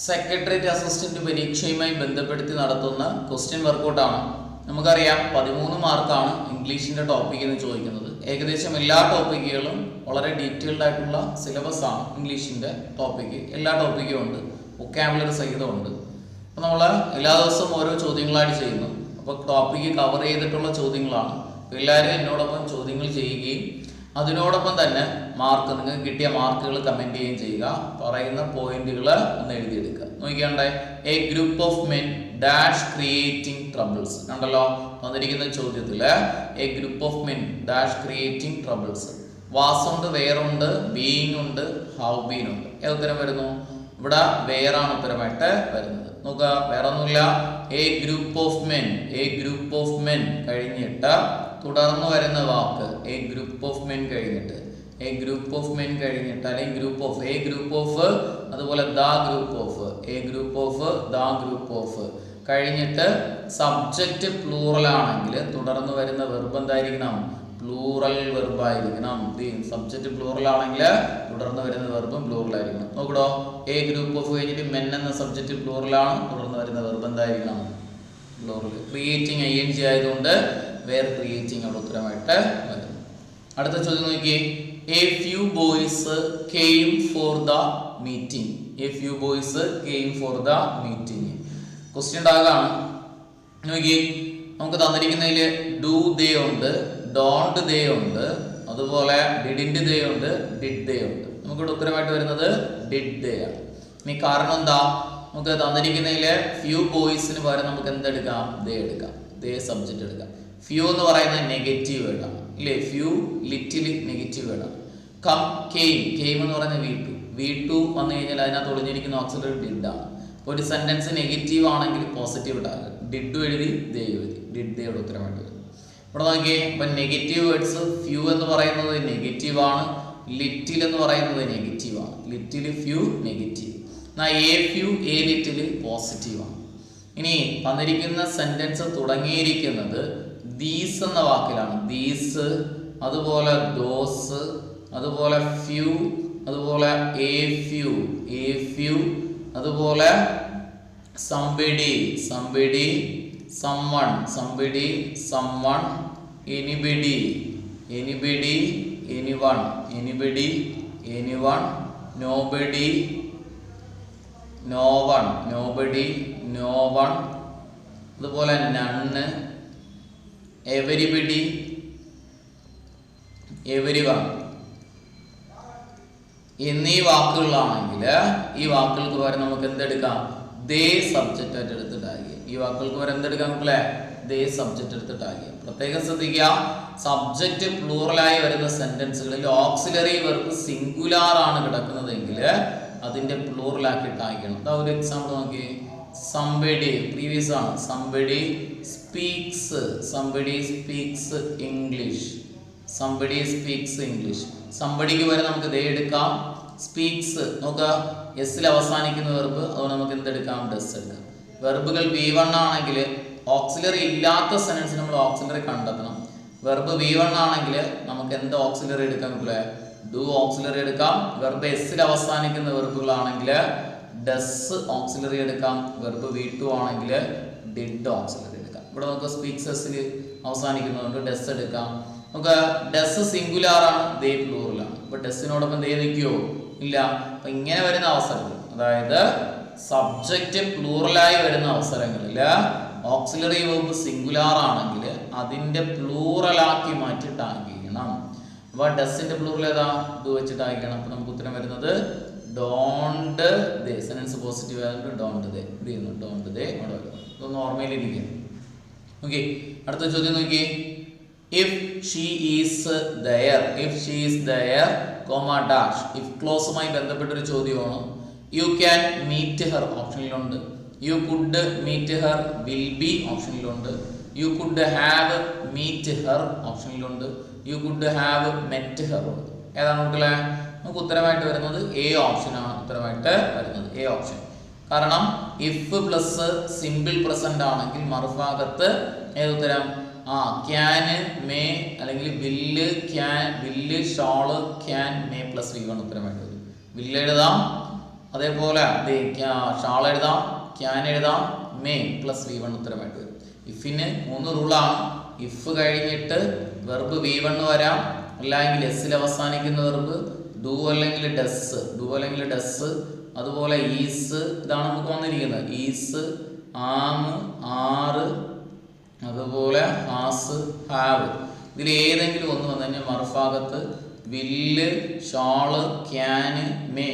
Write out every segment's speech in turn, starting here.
Secretariat assistant പരീക്ഷയുമായി ബന്ധപ്പെടുത്തി നടത്തുന്ന question വർക്കൗട്ടാണ്. നമുക്കറിയാം 13 മാർക്കാണ് ഇംഗ്ലീഷിന്റെ ടോപ്പിക് എന്ന് ചോദിക്കുന്നത്. ഏകദേശം എല്ലാ ടോപ്പിക്കുകളും വളരെ ഡീറ്റെയിൽഡ് ആയിട്ടുള്ള സിലബസ് ആണ്. ഇംഗ്ലീഷിന്റെ ടോപ്പിക്ക് എല്ലാ ടോപ്പിക്കും ഉണ്ട്, വൊക്കാബുലറി സഹിതമുണ്ട്. അപ്പോൾ നമ്മൾ എല്ലാ ദിവസവും ഓരോ ചോദ്യങ്ങളായിട്ട് ചെയ്യുന്നു. അപ്പോൾ ടോപ്പിക്ക് കവർ ചെയ്തിട്ടുള്ള ചോദ്യങ്ങളാണ്. എല്ലാവരും എന്നോടൊപ്പം ചോദ്യങ്ങൾ ചെയ്യുകയും അതിനോടൊപ്പം തന്നെ മാർക്ക്, നിങ്ങൾക്ക് കിട്ടിയ മാർക്കുകൾ കമന്റ് ചെയ്യുകയും ചെയ്യുക. പറയുന്ന പോയിന്റുകൾ ഒന്ന് എഴുതിയെടുക്കുക. നോക്കിയാണ്ടേ, a group of men dash creating troubles. കണ്ടല്ലോ, വന്നിരിക്കുന്ന ചോദ്യത്തില് a group of men dash creating troubles. Was ഉണ്ട്, വേറുണ്ട്, ബീയിങ് ഉണ്ട്, ഹാവ് ബീൻ ഉണ്ട്. ഏത് ഉത്തരം വരുന്നു? ഇവിടെ വേറാണ് ഉത്തരമായിട്ട് വരുന്നത്. നോക്കുക, വേറൊന്നുമില്ല. A group of men, a group of men കഴിഞ്ഞിട്ട് തുടർന്ന് വരുന്ന വാക്ക് എ ഗ്രൂപ്പ് ഓഫ് മെൻ കഴിഞ്ഞിട്ട്, എ ഗ്രൂപ്പ് ഓഫ് മെൻ കഴിഞ്ഞിട്ട് അല്ലെങ്കിൽ group of, a group of, അതുപോലെ the group of, a group of, the group of കഴിഞ്ഞിട്ട് സബ്ജക്റ്റ് പ്ലൂറൽ ആണെങ്കിൽ തുടർന്ന് വരുന്ന വെർബ് എന്തായിരിക്കണം? പ്ലൂറൽ വെർബ് ആയിരിക്കണം. സബ്ജക്റ്റ് പ്ലൂറൽ ആണെങ്കിൽ തുടർന്ന് വരുന്ന വെർബും പ്ലൂറൽ ആയിരിക്കണം. നോക്കടോ, എ ഗ്രൂപ്പ് ഓഫ് കഴിഞ്ഞിട്ട് മെൻ എന്ന സബ്ജക്റ്റ് പ്ലൂറൽ ആണ്, തുടർന്ന് വരുന്ന വെർബ് എന്തായിരിക്കണം? പ്ലൂറൽ. ക്രിയേറ്റിംഗ് ING ആയതുകൊണ്ട് വേർ ക്രിയേറ്റിംഗ് അവിടെ ഉത്തരമായിട്ട് വരും. അടുത്ത ചോദ്യം നോക്കിയേ, a few boys came for the meeting. A few boys came for the meeting. Question ഉണ്ടാകാണ്. നോക്കിയേ, നമുക്ക് തന്നിരിക്കുന്നതിൽ ഡു ദേ ഉണ്ട്, ഡോണ്ട് ദേ ഉണ്ട്, അതുപോലെ ഡിഡിന്റ് ദേ ഉണ്ട്, ഡിഡ് ദേ ഉണ്ട്. നമുക്കിവിടെ ഉത്തരമായിട്ട് വരുന്നത് ഡിഡ് ദേ ആണ്. ഇനി കാരണം എന്താ? നമുക്ക് തന്നിരിക്കുന്നതില് ഫ്യൂ ബോയ്സിന് പകരം നമുക്ക് എന്തെടുക്കാം? ദേ എടുക്കാം. ദേ സബ്ജക്റ്റ് എടുക്കാം. ഫ്യൂ എന്ന് പറയുന്നത് നെഗറ്റീവ് വേർഡാണ്, ഇല്ലേ? ഫ്യൂ ലിറ്റിൽ നെഗറ്റീവ് വേർഡാണ്. കം കെയിം, കെയിം എന്ന് പറയുന്നത് V2 വന്നു കഴിഞ്ഞാൽ അതിനകത്ത് ഒളിഞ്ഞിരിക്കുന്ന ഓക്സിലറി ഡിഡ് ആണ്. ഒരു സെന്റൻസ് നെഗറ്റീവ് ആണെങ്കിൽ പോസിറ്റീവ് ഇടാറ്. ഡിഡ് എഴുതി, ദേ എഴുതി, ഡിഡ് ദേയുടെ ഉത്തരമായിട്ട് വരും. ഇവിടെ നോക്കിയേ, ഇപ്പൊ നെഗറ്റീവ് വേർഡ്സ് ഫ്യൂ എന്ന് പറയുന്നത് നെഗറ്റീവ് ആണ്, ലിറ്റിൽ എന്ന് പറയുന്നത് നെഗറ്റീവ് ആണ്. Little, few negative. എന്നാൽ a few, a little positive ആണ്. ഇനി തന്നിരിക്കുന്ന സെന്റൻസ് തുടങ്ങിയിരിക്കുന്നത് ദീസ് എന്ന വാക്കിലാണ്. ദീസ്, അതുപോലെ ദോസ്, അതുപോലെ ഫ്യൂ, അതുപോലെ എ ഫ്യൂ, എ ഫ്യൂ, അതുപോലെ somebody, somebody, someone, somebody, someone, anybody, anybody, anyone, anybody, anyone, nobody, no one, nobody, no one, അതുപോലെ none, everybody, everyone എന്നീ വാക്കുകളാണെങ്കിൽ ഈ വാക്കുകൾക്ക് പകരം നമുക്ക് എന്തെടുക്കാം? ദേ സബ്ജക്റ്റ് ആയിട്ട് എടുത്തിട്ടാകുക. ഈ വാക്കുകൾക്ക് പകരം എന്തെടുക്കാം മക്കളെ? ദേ സബ്ജക്റ്റ് എടുത്തിട്ടാകുക. പ്രത്യേകം ശ്രദ്ധിക്കുക, സബ്ജക്റ്റ് പ്ലൂറലായി വരുന്ന സെന്റൻസുകളിൽ ഓക്സിലറി വെർബ് സിംഗുലാർ ആണ് കിടക്കുന്നതെങ്കിൽ അതിന്റെ പ്ലൂറലാക്കിയിട്ടാക്കണം. അതാ ഒരു എക്സാമ്പിൾ നോക്കി. സംബഡി പ്രീവിയസ് ആണ്. Somebody speaks, somebody speaks English, somebody speaks English. സംബഡിക്ക് വരെ നമുക്ക് ദേ എടുക്കാം. സ്പീക്സ് നോക്കുക, എസ്സിൽ അവസാനിക്കുന്ന വെർബ്, അതുകൊണ്ട് നമുക്ക് എന്തെടുക്കാം? ഡസ് എടുക്കാം. വെർബുകൾ V1 ആണെങ്കിൽ ഓക്സിലറി ഇല്ലാത്ത സെന്റൻസ് നമ്മൾ ഓക്സിലറി കണ്ടെത്തണം. വെർബ് V1 ആണെങ്കിൽ നമുക്ക് എന്ത് ഓക്സിലറി എടുക്കാം? ഡു ഓക്സിലറി എടുക്കാം. വെർബ് എസ്സിൽ അവസാനിക്കുന്ന വെർബുകളാണെങ്കിൽ ഡസ് ഓക്സിലറി എടുക്കാം. വെർബ് V2 ആണെങ്കിൽ ഡിഡ് ഓക്സിലറി എടുക്കാം. ഇവിടെ നമുക്ക് സ്പീക്സ് എസ്സിൽ അവസാനിക്കുന്നതുകൊണ്ട് ഡസ് എടുക്കാം. നമുക്ക് ഡസ് സിംഗുലാർ ആണ്, ദേ പ്ലൂറൽ ആണ്. അപ്പൊ ഡസിനോടൊപ്പം ദേ നിൽക്കുവോ? ഇല്ല. അപ്പൊ ഇങ്ങനെ വരുന്ന അവസരങ്ങൾ, അതായത് സബ്ജക്റ്റ് പ്ലൂറലായി വരുന്ന അവസരങ്ങളിൽ ഓക്സിലറി വെർബ് സിംഗുലാർ ആണെങ്കിൽ അതിന്റെ പ്ലൂറലാക്കി മാറ്റിയിട്ടാക്കണം. അപ്പൊ ഡസിന്റെ പ്ലൂറൽ ഏതാ? ഡു വെച്ചിട്ടാക്കണം. അപ്പൊ നമുക്ക് ഉത്തരം വരുന്നത് ഡോണ്ട് ദേ. സെന്റൻസ് പോസിറ്റീവ് ആയതുകൊണ്ട് ഡോണ്ട് ദേ. ഇത് ചെയ്യുന്നു, ഡോണ്ട് ദേ അവിടെ വരും. ഇതൊന്ന് ഓർമ്മയിലിരിക്കും. ഓക്കെ, അടുത്ത ചോദ്യം നോക്കി. If she is there, if she is there, comma dash. If ക്ലോസുമായി ബന്ധപ്പെട്ടൊരു ചോദ്യമാണ്. You can meet her ഓപ്ഷനിലുണ്ട്. You could meet her, will be ഓപ്ഷനിലുണ്ട്. You could have meet her ഓപ്ഷനിലുണ്ട്. You could have met her ഉണ്ട്. ഏതാണ് മക്കളെ? നമുക്ക് ഉത്തരമായിട്ട് വരുന്നത് A option ആണ്. ഉത്തരമായിട്ട് വരുന്നത് എ ഓപ്ഷൻ. കാരണം ഇഫ് പ്ലസ് സിമ്പിൾ പ്രസന്റ് ആണെങ്കിൽ മറുഭാഗത്ത് ഏതുത്തരം? ക്യാൻ, മേ, അല്ലെങ്കിൽ വില്ല്, ക്യാൻ, വില്ല്, shawl, can, may plus V1 ഉത്തരമായിട്ട് വരും. വില്ല് എഴുതാം, അതേപോലെ ഷാൾ എഴുതാം, ക്യാൻ എഴുതാം, മേ പ്ലസ് V1 ഉത്തരമായിട്ട് വരും. ഇഫിന് 3 റൂളാണ്. ഇഫ് കഴിഞ്ഞിട്ട് വെർബ് V1 വരാം, അല്ലെങ്കിൽ എസ്സിൽ അവസാനിക്കുന്ന വെർബ് ഡു അല്ലെങ്കിൽ ഡസ്, അതുപോലെ ഈസ്, ഇതാണ് നമുക്ക് വന്നിരിക്കുന്നത്. ഈസ്, ആം, ആറ്, അതുപോലെ ഹാസ്, ഹാവ്. ഇതിൽ ഏതെങ്കിലും ഒന്ന് വന്നു കഴിഞ്ഞാൽ മറുഭാഗത്ത് വില്ല്, shawl, can, may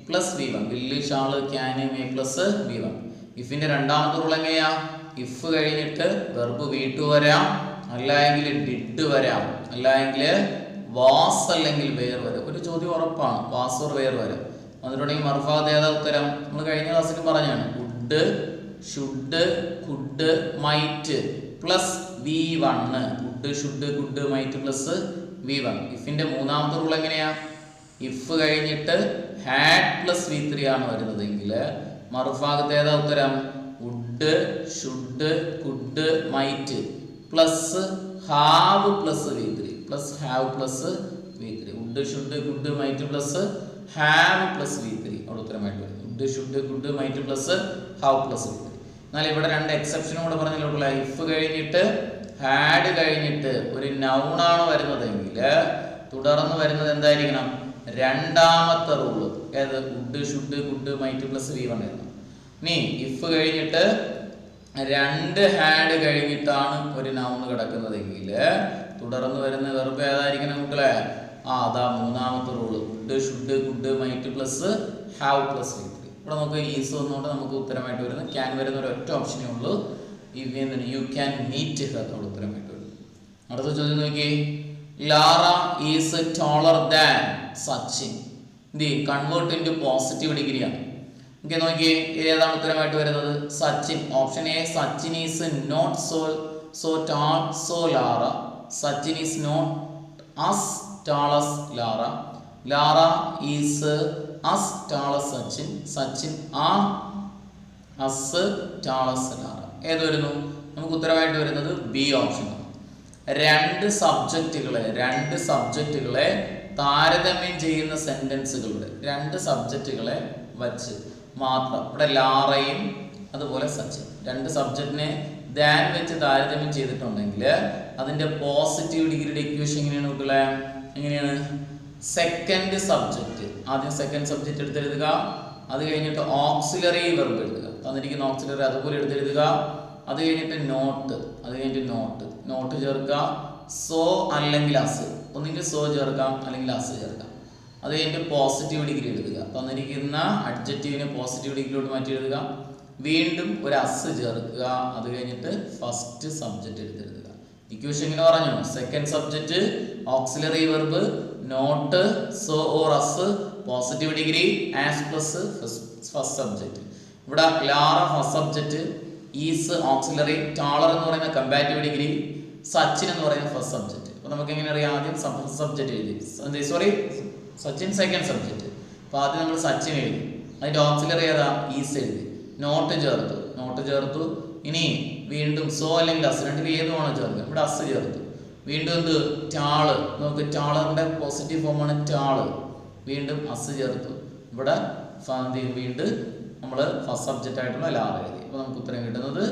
plus V1. വില്ല്, shawl, can, may plus V1. ഇഫിന്റെ രണ്ടാമത്തെ റൂൾ എങ്ങനെയാ? ഇഫ് കഴിഞ്ഞിട്ട് വെർബ് V2 വരാം, അല്ലെങ്കിൽ ഡിഡ് വരാം, അല്ലെങ്കിൽ വാസ് അല്ലെങ്കിൽ വേർ വരാം. ഒരു ചോദ്യം ഉറപ്പാണ്, വാസ് ഓർ വേർ വരാം. വന്നിട്ടുണ്ടെങ്കിൽ മറുഭാഗത്ത് ഏതാ ഉത്തരം? നമ്മൾ കഴിഞ്ഞ ക്ലാസ്സിൽ പറഞ്ഞാണ്. Would, should, could, might plus V1. Would, should, could, might plus V1. ഇഫിന്റെ മൂന്നാമത്തെ റൂൾ എങ്ങനെയാ? ഇഫ് കഴിഞ്ഞിട്ട് ഹാഡ് പ്ലസ് V3 ആണ് വരുന്നതെങ്കിൽ മറുഭാഗത്ത് ഏതാ ഉത്തരം? Would, should, could, might plus have plus V3 plus have plus V3. Would, should, could, might plus have plus V3 അവിടെ ഉത്തരമായിട്ട് വരും. Would, should, could, might plus have plus V3. എന്നാൽ ഇവിടെ രണ്ട് എക്സെപ്ഷനും കൂടെ പറഞ്ഞിട്ടുള്ള. ഇഫ് കഴിഞ്ഞിട്ട് ഹാഡ് കഴിഞ്ഞിട്ട് ഒരു നൗണാണ് വരുന്നതെങ്കിൽ തുടർന്ന് വരുന്നത് എന്തായിരിക്കണം? രണ്ടാമത്തെ റൂള്. ഏത്? Would, should, could, might plus V1 എഴുതണം. ഇനി ഇഫ് കഴിഞ്ഞിട്ട് രണ്ട് ഹാഡ് കഴിഞ്ഞിട്ടാണ് ഒരു നൗൺ കിടക്കുന്നതെങ്കിൽ തുടർന്ന് വരുന്ന വെർബ് ഏതായിരിക്കണം കുട്ടികളെ? അതാ മൂന്നാമത്തെ rule. Would, should, could, might plus have plus V3. ഇവിടെ നമുക്ക് ഈസ് വന്നുകൊണ്ട് നമുക്ക് ഉത്തരമായിട്ട് വരുന്നത് ക്യാൻ വരുന്ന ഒരു ഒറ്റ ഓപ്ഷനേ ഉള്ളൂ. യു ക്യാൻ മീറ്റ് ഹർ ഉത്തരമായിട്ട് വരും. അടുത്ത ചോദ്യം നോക്കി. Lara is taller than Sachin. Convert into positive ഡിഗ്രിയാണ്. ഓക്കെ, നോക്കിയേ ഏതാണ് ഉത്തരമായിട്ട് വരുന്നത്? Sachin. Option A, Sachin is not so tall so Lara. Sachin is not as tall as Lara. Lara is as tall as Sachin. Sachin are as tall as Lara. ഏത് വരുന്നു? നമുക്ക് ഉത്തരമായിട്ട് വരുന്നത് ബി ഓപ്ഷൻ ആണ്. രണ്ട് സബ്ജക്റ്റുകളെ താരതമ്യം ചെയ്യുന്ന സെന്റൻസുകളുടെ രണ്ട് സബ്ജക്റ്റുകളെ വച്ച് മാത്രം ഇവിടെ ലാറയും അതുപോലെ സച്ചിൻ രണ്ട് സബ്ജക്റ്റിനെ ദാൻ വെച്ച് താരതമ്യം ചെയ്തിട്ടുണ്ടെങ്കിൽ അതിന്റെ പോസിറ്റീവ് ഡിഗ്രിയുടെ ഇക്വേഷൻ എങ്ങനെയാണ് കുട്ടികളെ? എങ്ങനെയാണ്? സെക്കൻഡ് സബ്ജക്റ്റ്, ആദ്യം സെക്കൻഡ് സബ്ജക്റ്റ് എടുത്തെഴുതുക, അത് കഴിഞ്ഞിട്ട് ഓക്സിലറി വെർബ് എഴുതുക, തന്നിരിക്കുന്ന ഓക്സിലറി അതുപോലെ എടുത്തെഴുതുക, അത് കഴിഞ്ഞിട്ട് നോട്ട് ചേർക്കുക, സോ അല്ലെങ്കിൽ അസ്, ഒന്നിന്റെ സോ ചേർക്കാം അല്ലെങ്കിൽ അസ് ചേർക്കാം, അത് കഴിഞ്ഞിട്ട് പോസിറ്റീവ് ഡിഗ്രി എഴുതുക, തന്നിരിക്കുന്ന അഡ്ജക്റ്റീവിനെ പോസിറ്റീവ് ഡിഗ്രിയിലോട്ട് മാറ്റി എഴുതുക, വീണ്ടും ഒരു അസ് ചേർക്കുക, അത് കഴിഞ്ഞിട്ട് ഫസ്റ്റ് സബ്ജക്റ്റ് എടുത്തെഴുതുക. ഇക്വേഷൻ ഇങ്ങനെ പറഞ്ഞു: second subject, auxiliary verb, not, so or as, positive degree, as plus first subject. ഇവിടെ Lara first subject, is auxiliary, taller എന്ന് പറയുന്ന കമ്പാരിറ്റീവ് ഡിഗ്രി, സച്ചിൻ എന്ന് പറയുന്ന ഫസ്റ്റ് സബ്ജക്റ്റ്. അപ്പൊ നമുക്ക് എങ്ങനെ അറിയാം? ആദ്യം സബ്ജക്റ്റ് എഴുതി, സച്ചിൻ സെക്കൻഡ് സബ്ജക്റ്റ്. അപ്പൊ ആദ്യം നമ്മൾ സച്ചിൻ എഴുതി, അതിന്റെ ഓക്സിലറി ഏതാ? ഈസ് എഴുതി, നോട്ട് ചേർത്തു. ഇനി വീണ്ടും സോ അല്ലെങ്കിൽ അസ്, രണ്ടിൽ ഏതുമാണോ ചേർക്കുക? ഇവിടെ അസ് ചേർത്തു. വീണ്ടും എന്ത്? ടാള്. നമുക്ക് ടാളറിന്റെ പോസിറ്റീവ് ഫോമാണ് ടാള്. വീണ്ടും അസ് ചേർത്തു. ഇവിടെ വീണ്ടും നമ്മൾ ഫസ്റ്റ് സബ്ജക്റ്റ് ആയിട്ടുള്ള ലാറ എഴുതി. അപ്പൊ നമുക്ക് ഉത്തരം കിട്ടുന്നത്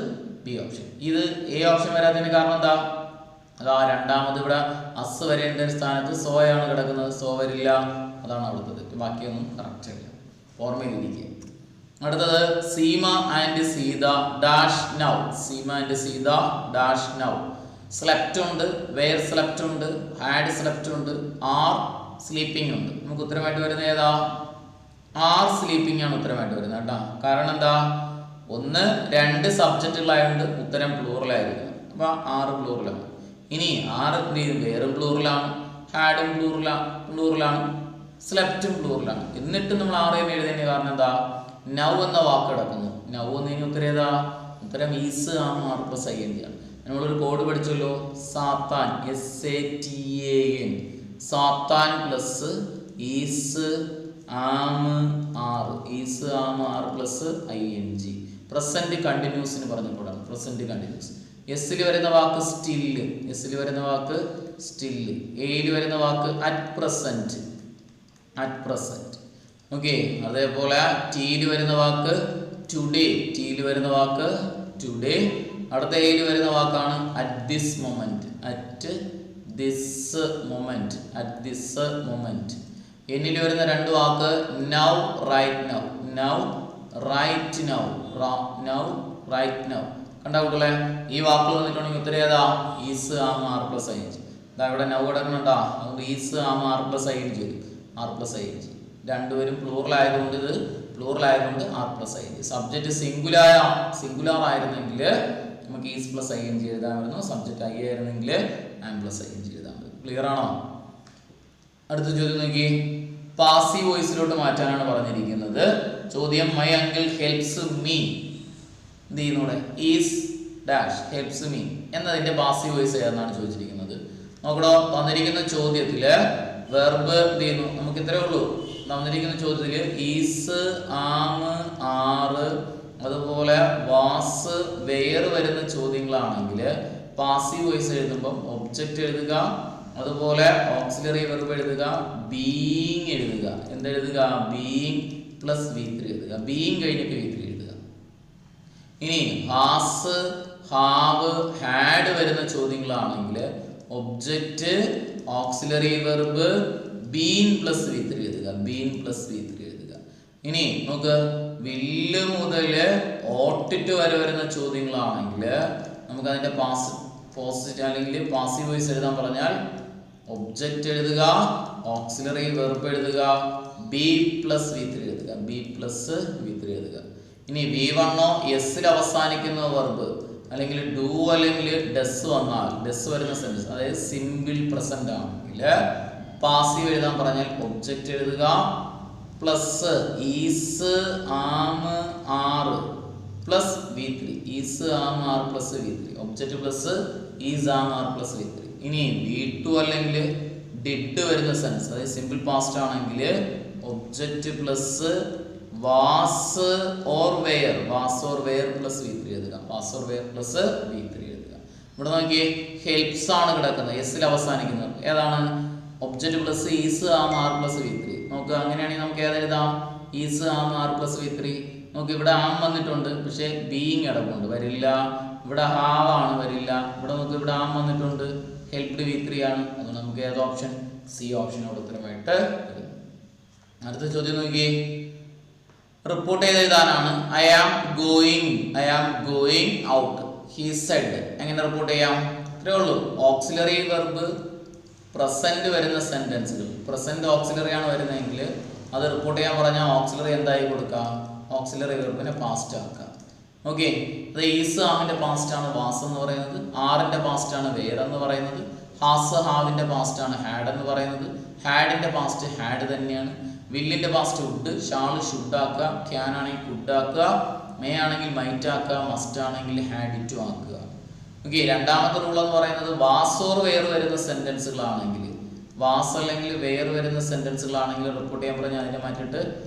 ബി ഓപ്ഷൻ. ഇത് എ ഓപ്ഷൻ വരാത്തതിന് കാരണം എന്താ? അതാ രണ്ടാമത് ഇവിടെ അസ് വരേണ്ട സ്ഥാനത്ത് സോയാണ് കിടക്കുന്നത്, സോ വരില്ല, അതാണ് അവിടുത്തത്. ബാക്കിയൊന്നും കറക്റ്റ് അല്ല, ഓർമ്മയിലിരിക്കുക. അടുത്തത് Seema and Sita dash now. Seema and Sita dash now. Slept ഉണ്ട്, വെയർ സ്ലെപ്റ്റ് ഉണ്ട്, ഹാഡ് സ്ലെപ്റ്റ് ഉണ്ട്, ആർ സ്ലീപ്പിംഗ് ഉണ്ട്. നമുക്ക് ഉത്തരമായിട്ട് വരുന്നത് ഏതാ? ആർ സ്ലീപ്പിംഗ് ആണ് ഉത്തരമായിട്ട് വരുന്നത് കേട്ടോ. കാരണം എന്താ? ഒന്ന് രണ്ട് സബ്ജക്റ്റുകളായതുകൊണ്ട് ഉത്തരം പ്ലൂറലായിരിക്കും. അപ്പൊ ആറ് പ്ലൂറലാണ്. ഇനി ആറ് വേറും പ്ലൂറലാണ്, ഹാഡും പ്ലൂറലാണ്, സ്ലെപ്റ്റും പ്ലൂറലാണ്. എന്നിട്ട് നമ്മൾ ആറ് തന്നെ എഴുതേണ്ട കാരണം എന്താ? നൗ എന്ന വാക്ക് കിടക്കുന്നു. നൗ എന്നതിന് ഉത്തരം ഏതാ? ഉത്തരം ഈസ് ആണ്, are plus I N G ആണ്. നമ്മളൊരു കോഡ് പഠിച്ചല്ലോ, Satan, SATAN, Satan plus is am are, is am are plus ING. Present കണ്ടിന്യൂസിന് പറഞ്ഞ കോഡാണ് പ്രസന്റ് കണ്ടിന്യൂസ്. എസ്സിൽ വരുന്ന വാക്ക് സ്റ്റില്ല്, എയിൽ വരുന്ന വാക്ക് അറ്റ് പ്രസന്റ്. ഓക്കെ. അതേപോലെ ടീയിൽ വരുന്ന വാക്ക് ടുഡേ, ടീയിൽ വരുന്ന വാക്ക് ടുഡേ. അടുത്ത എയിൽ വരുന്ന വാക്കാണ് at this moment, at this moment, at this moment. എന്നിൽ വരുന്ന രണ്ട് വാക്ക് now right now, now right now, now right now. കണ്ടാ കുട്ടികളെ, ഈ വാക്കുകൾ വന്നിട്ടുണ്ടെങ്കിൽ ഉത്തരം ഏതാ? Is, am, are plus I N G. ഇതാ ഇവിടെ നൗ കിടക്കുന്നുണ്ടാ, അതുകൊണ്ട് is, am, are plus I N G വരും, are plus I N G. രണ്ടുപേരും പ്ലൂറൽ ആയതുകൊണ്ട്, ഇത് പ്ലൂറൽ ആയതുകൊണ്ട് are plus I N G. Subject singular ആയിരുന്നെങ്കിൽ നമുക്ക് is plus I N G എഴുതാമായിരുന്നു. സബ്ജക്റ്റ് ഐ ആയിരുന്നെങ്കിൽ am plus I N G എഴുതാമായിരുന്നു. ക്ലിയർ ആണോ? അടുത്ത ചോദ്യം നോക്കി, പാസീവ് വോയിസിലോട്ട് മാറ്റാനാണ് പറഞ്ഞിരിക്കുന്നത്. ചോദ്യം മൈ അങ്കിൾ ഹെൽപ്സ് മീ. എന്ത് ചെയ്യുന്നൂടെ? ഈസ് ഡാഷ് ഹെൽപ്സ് മീ എന്നതിന്റെ പാസീവ് വോയിസ് ഏതെന്നാണ് ചോദിച്ചിരിക്കുന്നത്. നോക്കണോ, തന്നിരിക്കുന്ന ചോദ്യത്തില് വെർബ് എന്ത് ചെയ്യുന്നു? നമുക്ക് ഇത്രേ ഉള്ളൂ. തന്നിരിക്കുന്ന ചോദ്യത്തില് ഈസ്, ആം, ആറ്, അതുപോലെ വാസ്, വെയർ വരുന്ന ചോദ്യങ്ങളാണെങ്കിൽ പാസീവ് വോയിസ് എഴുതുമ്പം ഒബ്ജക്റ്റ് എഴുതുക, അതുപോലെ ഓക്സിലറി വെർബ് എഴുതുക, ബീയിങ് എഴുതുക. എന്തെഴുതുക? ബീയിങ് പ്ലസ് V3 എഴുതുക. ബീയിങ് കഴിഞ്ഞിട്ട് V3 എഴുതുക. ഇനി ഹാസ്, ഹാവ്, ഹാഡ് വരുന്ന ചോദ്യങ്ങളാണെങ്കിൽ object auxiliary verb been plus V3 എഴുതുക, ബീൻ പ്ലസ് V3 എഴുതുക. ഇനി നമുക്ക് വില്ല് മുതൽ ഓട്ടിട്ട് വരെ വരുന്ന ചോദ്യങ്ങളാണെങ്കിൽ നമുക്ക് അതിന്റെ പോസിറ്റീവ് അല്ലെങ്കിൽ പാസീവ് വോയിസ് എഴുതാൻ പറഞ്ഞാൽ ഒബ്ജക്റ്റ് എഴുതുക, ഓക്സിലറി വെർബ് എഴുതുക, ബി പ്ലസ് V3 എഴുതുക, ബി പ്ലസ് V3 എഴുതുക. ഇനി V1 എസ്സിൽ അവസാനിക്കുന്ന വെർബ് അല്ലെങ്കിൽ ഡു അല്ലെങ്കിൽ ഡസ് വന്നാൽ, ഡസ് വരുന്ന സെന്റൻസ് അതായത് സിമ്പിൾ പ്രസന്റ് ആണെങ്കിൽ പാസീവ് എഴുതാൻ പറഞ്ഞാൽ ഒബ്ജക്റ്റ് എഴുതുക plus is, am, are plus V3, is, am, are plus V3, object plus is, am, are plus V3. ഇനി V2 അല്ലെങ്കിൽ ഡിഡ് വരുന്ന സെൻസ് അതായത് സിമ്പിൾ പാസ്റ്റ് ആണെങ്കിൽ object plus was or were, was or were plus V3 എഴുതുക, was or were plus V3 എഴുതുക. ഇവിടെ നോക്കിയേ, helps ആണ് കിടക്കുന്നത്, എസ്സിൽ അവസാനിക്കുന്നത്. ഏതാണ്? Object plus is, am, are plus V3. നോക്കുക, അങ്ങനെയാണെങ്കിൽ നമുക്ക് ഏതെഴുതാം? Is, am, are plus V3. നോക്ക്, ഇവിടെ ആം വന്നിട്ടുണ്ട്, പക്ഷേ ബീയിങ് കിടപ്പുണ്ട്, വരില്ല. ഇവിടെ ഹാവ് ആണ്, വരില്ല. ഇവിടെ നോക്ക്, ഇവിടെ ആം വന്നിട്ടുണ്ട്, ഹെൽപ്ഡ് V3 ആണ്. അതുകൊണ്ട് നമുക്ക് ഏത് ഓപ്ഷൻ? സി ഓപ്ഷനോട് ഉത്തരമായിട്ട് വരും. അടുത്ത ചോദ്യം നോക്കിയേ, റിപ്പോർട്ട് ചെയ്ത് എഴുതാനാണ്. I am going out, he said. എങ്ങനെ റിപ്പോർട്ട് ചെയ്യാം? ഇത്രേ ഉള്ളൂ. ഓക്സിലറി വെർബ് പ്രസന്റ് വരുന്ന സെന്റൻസുകൾ, പ്രസന്റ് ഓക്സിലറി ആണ് വരുന്നതെങ്കിൽ അത് റിപ്പോർട്ട് ചെയ്യാൻ പറഞ്ഞാൽ ഓക്സിലറി എന്തായി കൊടുക്കാം? ഓക്സിലറി വെർബിനെ പാസ്റ്റ് ആക്കുക. ഓക്കെ, അത് ഈസ്, ആമിന്റെ പാസ്റ്റ് ആണ് വാസ് എന്ന് പറയുന്നത്, ആറിന്റെ പാസ്റ്റ് ആണ് വെയർ എന്ന് പറയുന്നത്, ഹാസ്, ഹാവിന്റെ പാസ്റ്റ് ആണ് ഹാഡ് എന്ന് പറയുന്നത്, ഹാഡിന്റെ പാസ്റ്റ് ഹാഡ് തന്നെയാണ്, വില്ലിന്റെ പാസ്റ്റ് വുഡ്, ഷാള് ഷുഡ് ആക്കുക, ക്യാൻ ആണെങ്കിൽ കുഡ് ആക്കുക, മേ ആണെങ്കിൽ മൈറ്റ് ആക്കുക, മസ്റ്റ് ആണെങ്കിൽ ഹാഡ് ഇറ്റ് ആക്കുക. ഓക്കെ, രണ്ടാമത്തെ റൂൾ എന്ന് പറയുന്നത് വാസ് ഓർ വെയർ വരുന്ന സെന്റൻസുകളാണെങ്കിൽ, വാസ് അല്ലെങ്കിൽ വെയർ വരുന്ന സെന്റൻസുകളാണെങ്കിൽ റിപ്പോർട്ട് ചെയ്യാൻ പറഞ്ഞാൽ അതിനെ മാറ്റിയിട്ട്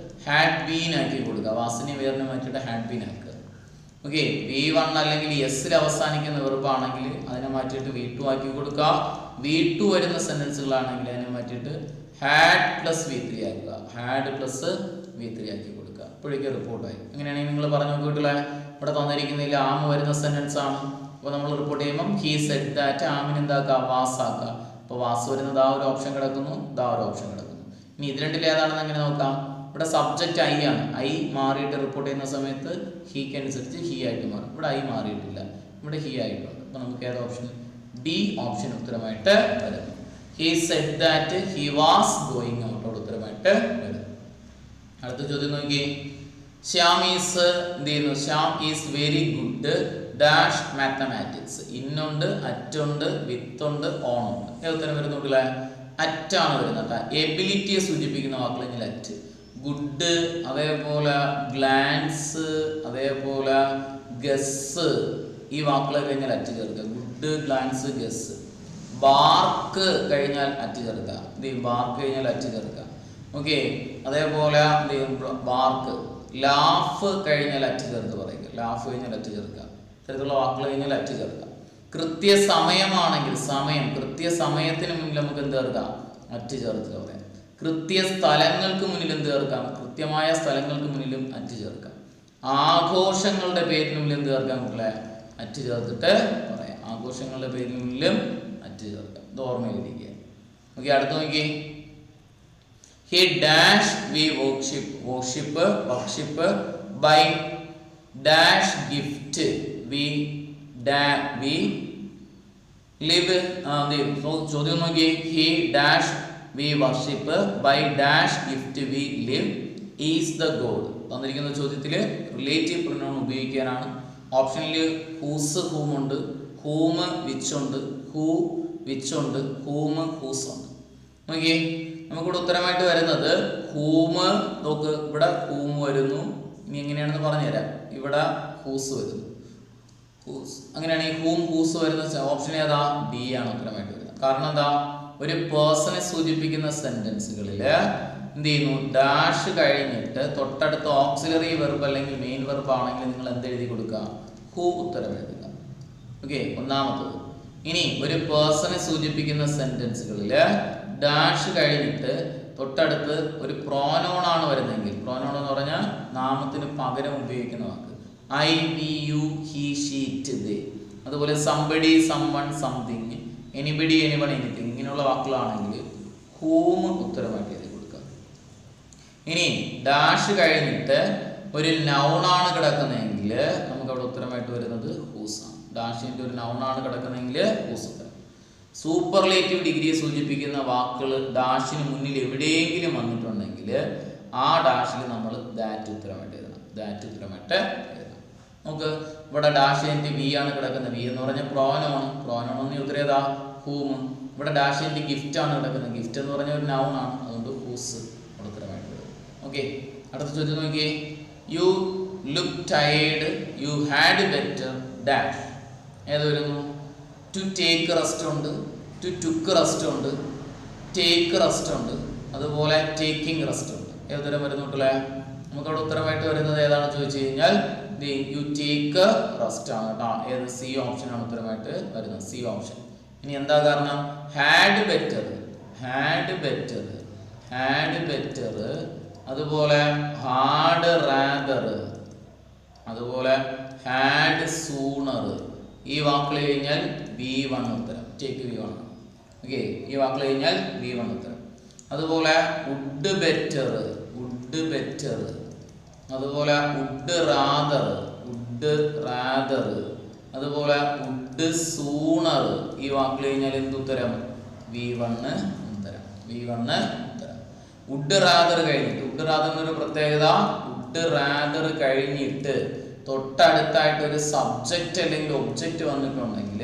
ഹാഡ് ബീൻ ആക്കി കൊടുക്കുക, വാസിനെ വെയറിനെ മാറ്റിയിട്ട് ഹാഡ് ബീൻ ആക്കുക. ഓക്കെ, V1 അല്ലെങ്കിൽ എസ്സിൽ അവസാനിക്കുന്ന വെറുപ്പാണെങ്കിൽ അതിനെ മാറ്റിയിട്ട് V2 ആക്കി കൊടുക്കുക. V2 വരുന്ന സെന്റൻസുകളാണെങ്കിൽ അതിനെ മാറ്റിയിട്ട് ഹാഡ് പ്ലസ് V3 ആക്കുക, ഹാഡ് പ്ലസ് V3 ആക്കി കൊടുക്കുക. അപ്പോഴേക്കും റിപ്പോർട്ടായി. അങ്ങനെയാണെങ്കിൽ നിങ്ങൾ പറഞ്ഞു നോക്കിയിട്ടില്ല, ഇവിടെ തന്നിരിക്കുന്നതിൽ ആം വരുന്ന സെന്റൻസ് ആണ്. അപ്പോൾ നമ്മൾ റിപ്പോർട്ട് ചെയ്യുമ്പോൾ ഹി സെഡ് ദാറ്റ്, ആമിന് എന്താക്കുക? വാസ് ആക്കുക. അപ്പോൾ വാസ് വരുന്നത് ആ ഒരു ഓപ്ഷൻ കിടക്കുന്നു, ഇതാ ഒരു ഓപ്ഷൻ കിടക്കുന്നു. ഇനി ഇത് രണ്ടിൽ ഏതാണെന്ന് എങ്ങനെ നോക്കാം? ഇവിടെ സബ്ജക്റ്റ് ഐ ആണ്. ഐ മാറിയിട്ട് റിപ്പോർട്ട് ചെയ്യുന്ന സമയത്ത് ഹീക്ക് അനുസരിച്ച് ഹി ആയിട്ട് മാറും. ഇവിടെ ഐ മാറിയിട്ടില്ല, ഇവിടെ ഹി ആയിട്ടുണ്ട്. അപ്പോൾ നമുക്ക് ഏത് ഓപ്ഷൻ? ഡി ഓപ്ഷൻ ഉത്തരമായിട്ട് വരുന്നു. He said that he was going ഔട്ടോട് ഉത്തരമായിട്ട് വരുന്നു. അടുത്ത ചോദ്യം നോക്കി, ശ്യാം ഈസ് എന്ത് ചെയ്യുന്നു? Shyam is very good dash mathematics. ഇന്നുണ്ട്, അറ്റുണ്ട്, വിത്തുണ്ട്, ഓണുണ്ട്. ഏത് ഉത്തരം വരുന്നുണ്ടല്ലേ? അറ്റാണ് വരുന്നത്. എബിലിറ്റിയെ സൂചിപ്പിക്കുന്ന വാക്കുകൾ അറ്റ്. ഗുഡ്, അതേപോലെ ഗ്ലാൻസ്, അതേപോലെ ഗസ്, ഈ വാക്കുകൾ കഴിഞ്ഞാൽ അറ്റ് ചേർക്കുക. Good, glance, guess. ബാർക്ക് കഴിഞ്ഞാൽ അറ്റ് ചേർക്കുക. എന്ത് ചെയ്യും? ബാർക്ക് കഴിഞ്ഞാൽ അറ്റ് ചേർക്കുക. ഓക്കെ, അതേപോലെ എന്ത് ചെയ്യും? ബാർക്ക്. ലാഫ് കഴിഞ്ഞാൽ അറ്റ് ചേർത്ത് പറയുക. ലാഫ് കഴിഞ്ഞാൽ അറ്റ് ചേർക്കുക. ഇത്തരത്തിലുള്ള വാക്കുകൾ കഴിഞ്ഞാൽ അറ്റ് ചേർക്കുക. കൃത്യസമയമാണെങ്കിൽ സമയം, കൃത്യസമയത്തിന് മുന്നിൽ നമുക്ക് എന്ത് ചേർക്കാം? അറ്റ് ചേർത്ത് പറയാം. കൃത്യസ്ഥലങ്ങൾക്ക് മുന്നിൽ എന്ത് ചേർക്കാം? കൃത്യമായ സ്ഥലങ്ങൾക്ക് മുന്നിലും അറ്റ് ചേർക്കാം. ആഘോഷങ്ങളുടെ പേരിന് മുന്നിൽ എന്ത് ചേർക്കാം മക്കളെ? അറ്റ് ചേർത്തിട്ട് പറയാം. ആഘോഷങ്ങളുടെ പേരിന് മുന്നിലും അറ്റ് ചേർക്കാം. ഇത് ഓർമ്മയിലിരിക്കുക. ഓക്കെ, അടുത്ത് നോക്കി. He dash we worship by dash gift we live. ചോദ്യം നോക്കി. He dash we worship by dash gift we live is the God. തന്നിരിക്കുന്ന ചോദ്യത്തിൽ റിലേറ്റീവ് പ്രൊനൗൺ ഉപയോഗിക്കാനാണ്. ഓപ്ഷനിൽ ഹൂസ് ഹൂം ഉണ്ട്, ഹൂം വിച്ച് ഉണ്ട്, ഹൂ വിച്ച് ഉണ്ട്, ഹൂം ഹൂസ് ഉണ്ട്. നോക്കിയേ, നമുക്കിവിടെ ഉത്തരമായിട്ട് വരുന്നത് ഹൂമ്. നോക്ക്, ഇവിടെ ഹൂം വരുന്നു. ഇനി എങ്ങനെയാണെന്ന് പറഞ്ഞുതരാം. ഇവിടെ ഹൂസ് വരുന്നു, ഹൂസ്. അങ്ങനെയാണെങ്കിൽ ഹൂം ഹൂസ് വരുന്ന ഓപ്ഷൻ ഏതാ? ഡി ആണ് ഉത്തരമായിട്ട് വരുന്നത്. കാരണം എന്താ? ഒരു പേഴ്സണെ സൂചിപ്പിക്കുന്ന സെന്റൻസുകളിൽ എന്ത് ചെയ്യുന്നു? ഡാഷ് കഴിഞ്ഞിട്ട് തൊട്ടടുത്ത ഓക്സിലറി വെർബ് അല്ലെങ്കിൽ മെയിൻ വെർബ് ആണെങ്കിൽ നിങ്ങൾ എന്ത് എഴുതി കൊടുക്കുക? ഹൂ ഉത്തരം എഴുതുക. ഓക്കെ, ഒന്നാമത്തത്. ഇനി ഒരു പേഴ്സണെ സൂചിപ്പിക്കുന്ന സെന്റൻസുകളിൽ ഡാഷ് കഴിഞ്ഞിട്ട് തൊട്ടടുത്ത് ഒരു പ്രോനോൺ ആണ് വരുന്നതെങ്കിൽ, പ്രോനോൺ എന്ന് പറഞ്ഞാൽ നാമത്തിന് പകരം ഉപയോഗിക്കുന്ന വാക്ക്, I, we, you, he, she, it, they. അതുപോലെ somebody, someone, something, anybody, anyone, anything, ഇങ്ങനെയുള്ള വാക്കുകളാണെങ്കിൽ ഹൂം ഉത്തരമായിട്ട് എഴുതി കൊടുക്കുക. ഇനി ഡാഷ് കഴിഞ്ഞിട്ട് ഒരു നൗണാണ് കിടക്കുന്നതെങ്കിൽ നമുക്കവിടെ ഉത്തരമായിട്ട് വരുന്നത് ഹൂസ് ആണ്. ഡാഷിൻ്റെ ഒരു നൗണാണ് കിടക്കുന്നതെങ്കിൽ ഹൂസ് ഉത്തരം. സൂപ്പർലേറ്റീവ് ഡിഗ്രിയെ സൂചിപ്പിക്കുന്ന വാക്കുകൾ ഡാഷിന് മുന്നിൽ എവിടെയെങ്കിലും വന്നിട്ടുണ്ടെങ്കിൽ ആ ഡാഷിൽ നമ്മൾ ദാറ്റ് ഉത്തരമായിട്ട് എഴുതണം. ദാറ്റ് ഉത്തരമായിട്ട് എഴുതണം. നമുക്ക് ഇവിടെ ഡാഷ് കഴിഞ്ഞിട്ട് വി ആണ് കിടക്കുന്നത്. വി എന്ന് പറഞ്ഞാൽ പ്രോനോൺ. പ്രോനോൺ എന്ന് ഉത്തരം ഏതാ? ഹൂം. ഇവിടെ ഡാഷ് കഴിഞ്ഞിട്ട് ഗിഫ്റ്റ് ആണ് കിടക്കുന്നത്. ഗിഫ്റ്റ് എന്ന് പറഞ്ഞാൽ ഒരു നൗൺ ആണ്, അതുകൊണ്ട് ഹൂസ് ഉത്തരമായിട്ട് വരും. ഓക്കെ, അടുത്ത ചോദ്യം നോക്കിയേ. You look tired, you had better dash. ഏത് വരുന്നു? ടു ടേക്ക് റെസ്റ്റ് ഉണ്ട്, ടു ടുക്ക് റെസ്റ്റ് ഉണ്ട്, ടേക്ക് റെസ്റ്റ് ഉണ്ട്, അതുപോലെ ടേക്കിംഗ് റെസ്റ്റ് ഉണ്ട്. ഏതുതരം വരുന്നുണ്ടല്ലേ? നമുക്കവിടെ ഉത്തരമായിട്ട് വരുന്നത് ഏതാണെന്ന് ചോദിച്ചു കഴിഞ്ഞാൽ യു ടേക്ക് റെസ്റ്റ് ആണ് കേട്ടോ. ഏത്? സി ഓപ്ഷൻ ആണ് ഉത്തരമായിട്ട് വരുന്നത്. C option. ഇനി എന്താ കാരണം? Had better, had better, had better, അതുപോലെ ഹാഡ് റാദർ, അതുപോലെ ഹാഡ് സൂണർ. ഈ വാക്കുകൾ കഴിഞ്ഞാൽ V1 ഉത്തരം. Take V1. ഓക്കെ, ഈ വാക്കുകൾ കഴിഞ്ഞാൽ V1 ഉത്തരം. അതുപോലെ വുഡ് ബെറ്റർ, വുഡ് ബെറ്റർ, അതുപോലെ വുഡ് റാദർ, വുഡ് റാദർ, അതുപോലെ വുഡ് സൂണർ. ഈ വാക്കുകൾ കഴിഞ്ഞാൽ എന്തുത്തരം? V1 ഉത്തരം. V1 ഉത്തരം. വുഡ് റാദർ കഴിഞ്ഞിട്ട്, വുഡ് റാദറിനൊരു പ്രത്യേകത, വുഡ് റാദർ കഴിഞ്ഞിട്ട് തൊട്ടടുത്തായിട്ട് ഒരു സബ്ജക്റ്റ് അല്ലെങ്കിൽ ഒബ്ജക്റ്റ് വന്നിട്ടുണ്ടെങ്കിൽ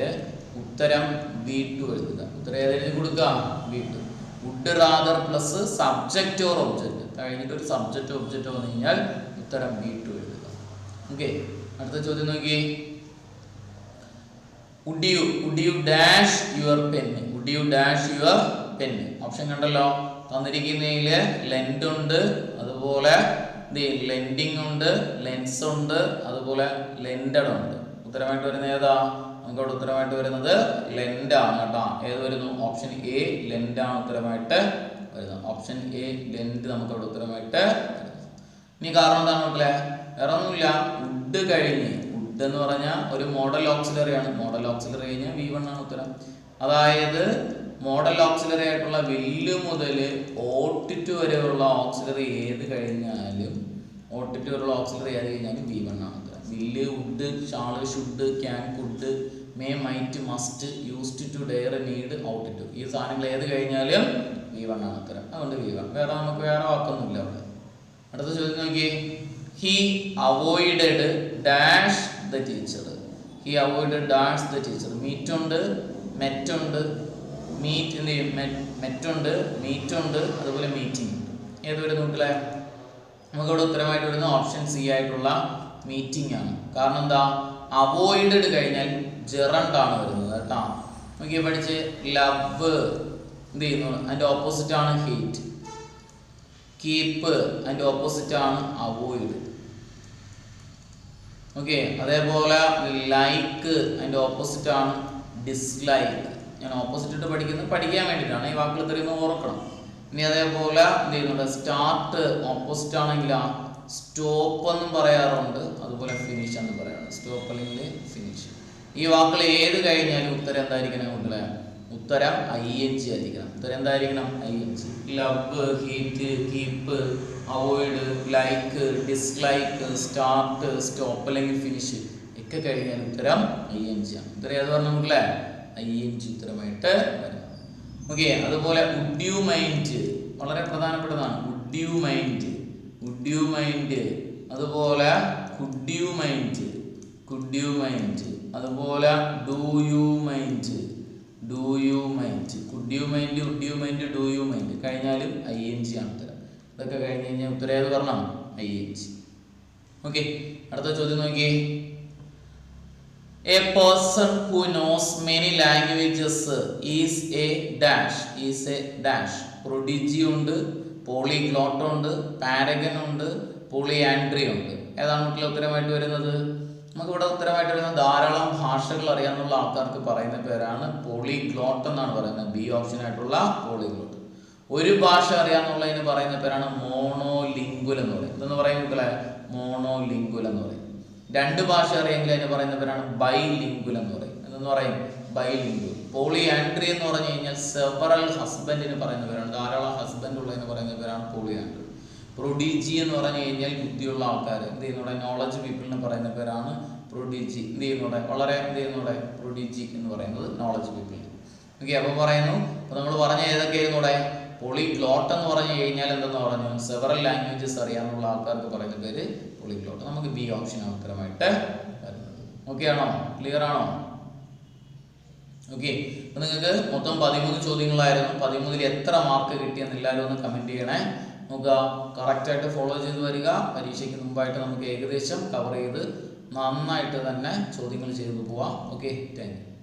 ഉത്തരം V2 എഴുതുക. ഉത്തരം ഏതെഴുതി കൊടുക്കുക? V2. Would rather plus subject or object കഴിഞ്ഞിട്ട് ഒരു സബ്ജക്റ്റ് ഒബ്ജക്റ്റ് വന്നു കഴിഞ്ഞാൽ ഉത്തരം V2 എഴുതുക. ഓക്കെ, അടുത്ത ചോദ്യം നോക്കി. Would you dash your pen, would you dash your pen. Option കണ്ടല്ലോ. തന്നിരിക്കുന്നതിൽ ലെൻഡ് ഉണ്ട്, അതുപോലെ ലെൻഡിങ് ഉണ്ട്, ലെൻസ് ഉണ്ട്, അതുപോലെ ലെൻഡഡ് ഉണ്ട്. ഉത്തരമായിട്ട് വരുന്നത് ഏതാ? നമുക്കവിടെ ഉത്തരമായിട്ട് വരുന്നത് ലെൻഡ് ആണ് കേട്ടോ. ഏത് വരുന്നു? ഓപ്ഷൻ എ ലെൻഡ് ആണ് ഉത്തരമായിട്ട് വരുന്നത്. ഓപ്ഷൻ എ ലെൻഡ് നമുക്കവിടെ ഉത്തരമായിട്ട് വരുന്നത്. ഇനി കാരണം എന്താണ് മക്കളെ? വേറെ ഒന്നുമില്ല. വുഡ് കഴിഞ്ഞ്, വുഡ് എന്ന് പറഞ്ഞാൽ ഒരു മോഡൽ ഓക്സിലറി ആണ്. മോഡൽ ഓക്സിലറി കഴിഞ്ഞാൽ V1 ആണ് ഉത്തരം. അതായത് മോഡൽ ഓക്സിലറി ആയിട്ടുള്ള വില്ല് മുതൽ ഓട്ടിറ്റ് വരെയുള്ള ഓക്സിലറി ഏത് കഴിഞ്ഞാലും, ഓട്ടിറ്റ് വരെയുള്ള ഓക്സിലറി ഏത് കഴിഞ്ഞാലും V1 ആണ് ഉത്തരം. Will, would, shall, should, can, could, may, might, must, used to, dare, need, ought to. ഈ സാധനങ്ങൾ ഏത് കഴിഞ്ഞാലും V1 ആണ് ഉത്തരം. അതുകൊണ്ട് V1. വേറെ നമുക്ക് വേറെ വാക്കൊന്നുമില്ല അവിടെ. അടുത്ത ചോദ്യം നോക്കി. He avoided dash the teacher. He avoided dash the teacher. Meet ഉണ്ട്, മെറ്റ് ഉണ്ട്, മീറ്റ് എന്ത് ചെയ്യും? മെറ്റുണ്ട്, മീറ്റ് ഉണ്ട്, അതുപോലെ മീറ്റിംഗ് ഉണ്ട്. ഏത് വരുന്നു മക്കളെ? നമുക്കിവിടെ ഉത്തരമായിട്ട് വരുന്ന ഓപ്ഷൻ സി ആയിട്ടുള്ള മീറ്റിംഗ് ആണ്. കാരണം എന്താ? അവോയ്ഡഡ് കഴിഞ്ഞാൽ ജെറണ്ട് ആണ് വരുന്നത് കേട്ടോ. നോക്കിയാൽ പഠിച്ച് ലവ് എന്ത് ചെയ്യുന്നു? അതിൻ്റെ ഓപ്പോസിറ്റ് ആണ് ഹെയ്റ്റ്. കീപ്പ് അതിൻ്റെ ഓപ്പോസിറ്റ് ആണ് അവോയ്ഡ്. ഓക്കെ, അതേപോലെ ലൈക്ക് അതിൻ്റെ ഓപ്പോസിറ്റ് ആണ് ഡിസ്ലൈക്ക്. ഞാൻ ഓപ്പോസിറ്റ് ഇട്ട് പഠിക്കാൻ വേണ്ടിയിട്ടാണ്. ഈ വാക്കുകൾ ഇത്രയൊന്നും ഓർക്കണം. ഇനി അതേപോലെ എന്ത് ചെയ്യുന്നുണ്ട്, സ്റ്റാർട്ട് ഓപ്പോസിറ്റ് ആണെങ്കിൽ സ്റ്റോപ്പ് എന്നും പറയാറുണ്ട്, അതുപോലെ ഫിനിഷ് എന്ന് പറയാറുണ്ട്. സ്റ്റോപ്പ് അല്ലെങ്കിൽ ഫിനിഷ്. ഈ വാക്കുകൾ ഏത് കഴിഞ്ഞാലും ഉത്തരം എന്തായിരിക്കണം കുട്ടികളെ? ഉത്തരം ING ആയിരിക്കണം. ഉത്തരം എന്തായിരിക്കണം? ING. Love, heat, keep, avoid, like, dislike, start, stop അല്ലെങ്കിൽ ഫിനിഷ് ഒക്കെ കഴിഞ്ഞാൽ ഉത്തരം ING ആണ്. ഉത്തരം ഏത് പറഞ്ഞു കുട്ടികളെ? ING ഉത്തരമായിട്ട് വരണം. ഓക്കെ. അതുപോലെ വുഡ് യു മൈൻഡ് വളരെ പ്രധാനപ്പെട്ടതാണ്. Would you mind, would you mind. അതുപോലെ could you mind, could you mind. അതുപോലെ do you mind, do you mind. Could you mind, would you mind, do you mind കഴിഞ്ഞാലും ING ആണ് ഉത്തരം. ഇതൊക്കെ കഴിഞ്ഞ് കഴിഞ്ഞാൽ ഉത്തരം ഏത് പറഞ്ഞാൽ ING. ഓക്കെ. അടുത്ത ചോദ്യം നോക്കിയേ. A person who knows many languages is a dash, is a dash. Prodigy ഉണ്ട്, polyglot ഉണ്ട്, paragon ഉണ്ട്, polyandry ഉണ്ട്. ഏതാണ് കുട്ടികൾ ഉത്തരമായിട്ട് വരുന്നത്? നമുക്കിവിടെ ഉത്തരമായിട്ട് വരുന്ന ധാരാളം ഭാഷകൾ അറിയാനുള്ള ആൾക്കാർക്ക് പറയുന്ന പേരാണ് പോളിഗ്ലോട്ട് എന്നാണ് പറയുന്നത്. ബി ഓപ്ഷൻ ആയിട്ടുള്ള പോളിഗ്ലോട്ട്. ഒരു ഭാഷ അറിയാന്നുള്ളതിന് പറയുന്ന പേരാണ് മോണോലിംഗ്വൽ എന്ന് പറയും. ഇതെന്ന് പറയും കുട്ടികളെ? മോണോലിംഗ്വൽ എന്ന് പറയും. രണ്ട് ഭാഷ അറിയെങ്കിൽ അതിന് പറയുന്ന പേരാണ് ബൈലിംഗ്വൽ എന്ന് പറയും. എന്ന് പറയും ബൈലിംഗ്വൽ. പോളിയാൻഡ്രി എന്ന് പറഞ്ഞു കഴിഞ്ഞാൽ സെവറൽ ഹസ്ബൻഡിന് പറയുന്ന പേരാണ്. ധാരാളം ഹസ്ബൻഡ് ഉള്ളതിന് പറയുന്ന പേരാണ് പോളിയാൻഡ്രി. പ്രൊഡിജി എന്ന് പറഞ്ഞു കഴിഞ്ഞാൽ ബുദ്ധിയുള്ള ആൾക്കാർ എന്ത് ചെയ്യുന്നൂടെ? നോളജ് പീപ്പിളിന് പറയുന്ന പേരാണ് പ്രൊഡിജി. എന്ത് ചെയ്യുന്നൂടെ? വളരെ എന്ത് ചെയ്യുന്നൂടെ? പ്രൊഡിജി എന്ന് പറയുന്നത് നോളജ് പീപ്പിൾ. ഓക്കെ. അപ്പോൾ പറയുന്നു, അപ്പോൾ നമ്മൾ പറഞ്ഞ ഏതൊക്കെ ആയിരുന്നൂടെ? പോളിഗ്ലോട്ട് എന്ന് പറഞ്ഞു കഴിഞ്ഞാൽ എന്തെന്ന് പറഞ്ഞു? സെവറൽ ലാംഗ്വേജസ് അറിയാനുള്ള ആൾക്കാർക്ക് പറയുന്ന പേര് പോളിഗ്ലോട്ട്. നമുക്ക് ബി ഓപ്ഷനാണ് ഉത്തരമായിട്ട് വരുന്നത്. ഓക്കെ ആണോ? ക്ലിയർ ആണോ? ഓക്കെ. അപ്പോൾ നിങ്ങൾക്ക് മൊത്തം 13 ചോദ്യങ്ങളായിരുന്നു. 13ൽ എത്ര മാർക്ക് കിട്ടിയെന്ന് എല്ലാവരും ഒന്ന് കമൻറ്റ് ചെയ്യണേ. നമുക്ക് കറക്റ്റായിട്ട് ഫോളോ ചെയ്ത് വരിക. പരീക്ഷയ്ക്ക് മുമ്പായിട്ട് നമുക്ക് ഏകദേശം കവർ ചെയ്ത് നന്നായിട്ട് തന്നെ ചോദ്യങ്ങൾ ചെയ്തു പോവാം. Okay, thank you.